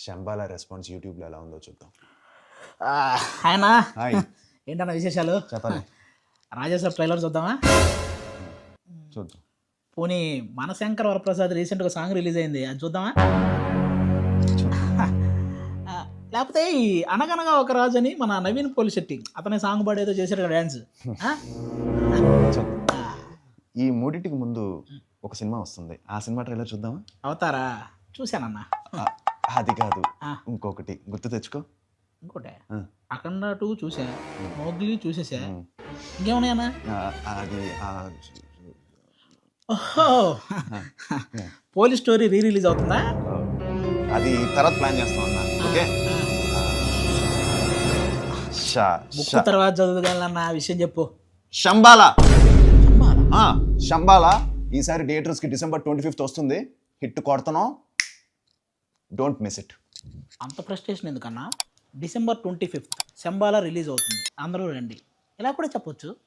Shambhala response యూట్యూబ్లో ఎలా ఉందో చూద్దాం. ఆయన హాయ్ ఏంటన్న విశేషాలు? చెప్పాలి. రాజాసాబ్ ట్రైలర్ చూద్దామా? చూద్దాం. పోనీ మనశంకర్ వరప్రసాద్ రీసెంట్గా సాంగ్ రిలీజ్ అయింది, అది చూద్దామా? లేకపోతే ఈ అనగనగా ఒక రాజు అని మన నవీన్ పోలిశెట్టి అతని సాంగ్ పాడేదో చేశాడు కదా డ్యాన్స్. ఈ మూడింటికి ముందు ఒక సినిమా వస్తుంది, ఆ సినిమా ట్రైలర్ చూద్దామా? అవుతారా? చూశానన్నా. అది కాదు, ఇంకొకటి గుర్తు తెచ్చుకో. ఇంకోటి అఖండ 2 చూసా, మోగ్లీ చూసేసా, ఇంకేమున్నాయన్నా? అది ఓహో, పోలీస్ స్టోరీ రీ రిలీజ్ అవుతుందా? అది తర్వాత ప్లాన్ చేస్తాం అన్న. ఓకే, బుక్ తర్వాత చదువుగలన్న విషయం చెప్పు. శంబాల శంబాల ఈసారి థియేటర్స్కి December 25th వస్తుంది. హిట్ కొడతాను, డోంట్ మిస్ ఇట్. అంత ఫ్రస్ట్రేషన్ ఎందుకన్నా? December 25th శంబాల రిలీజ్ అవుతుంది, అందరూ రండి, ఇలా కూడా చెప్పొచ్చు.